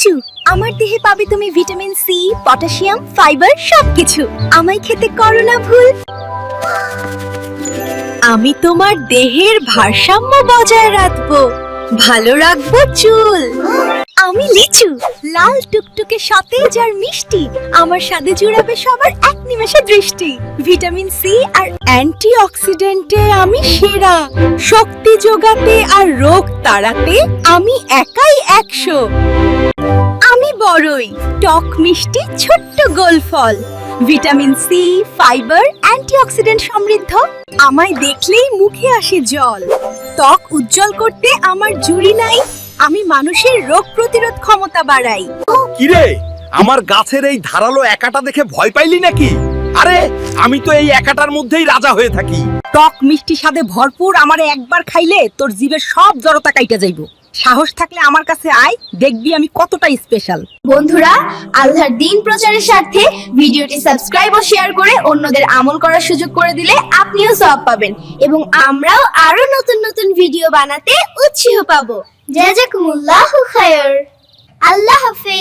লিচু, আমার দেহে পাবে তুমি ভিটামিন সি, পটাশিয়াম, ফাইবার সবকিছু। আমায় খেতে করো না ভুল। আমি তোমার দেহের ভারসাম্য বজায় রাখবো, ভালো রাখবো চুল। আমি লিচু, লাল টুকটুকে সতেজ আর মিষ্টি, আমার স্বাদে জুড়াবে সবার এক নিমেষে দৃষ্টি। ভিটামিন সি আর অ্যান্টিঅক্সিডেন্টে আমি সেরা, শক্তি যোগাতে আর রোগ তাড়াতে আমি একাই 100। আমি বড়ই, টক মিষ্টি ছোট্ট গোল ফল, ভিটামিন সি, ফাইবার, অ্যান্টিঅক্সিডেন্ট সমৃদ্ধ। আমায় দেখলেই মুখে আসে জল, ত্বক উজ্জ্বল করতে আমার জুড়ি নাই, আমি মানুষের রোগ প্রতিরোধ ক্ষমতা বাড়াই। কিরে, আমার গাছের এই ধারালো একাটা দেখে ভয় পাইলি নাকি? আরে আমি তো এই একাটার মধ্যেই রাজা হয়ে থাকি। টক মিষ্টি স্বাদে ভরপুর, আমারে একবার খাইলে তোর জিভের সব জড়তা কাইটা যাইবো। সাহস থাকলে আমার কাছে আয়, দেখবি আমি কতটা স্পেশাল। বন্ধুরা, আল্লাহর দিন প্রচারের স্বার্থে ভিডিওটি সাবস্ক্রাইব ও শেয়ার করে অন্যদের আমল করার সুযোগ করে দিলে আপনিও সওয়াব পাবেন এবং আমরাও আরো নতুন নতুন ভিডিও বানাতে উৎসাহ পাবো। জাযাকুমুল্লাহু খায়র। আল্লাহ হাফেজ।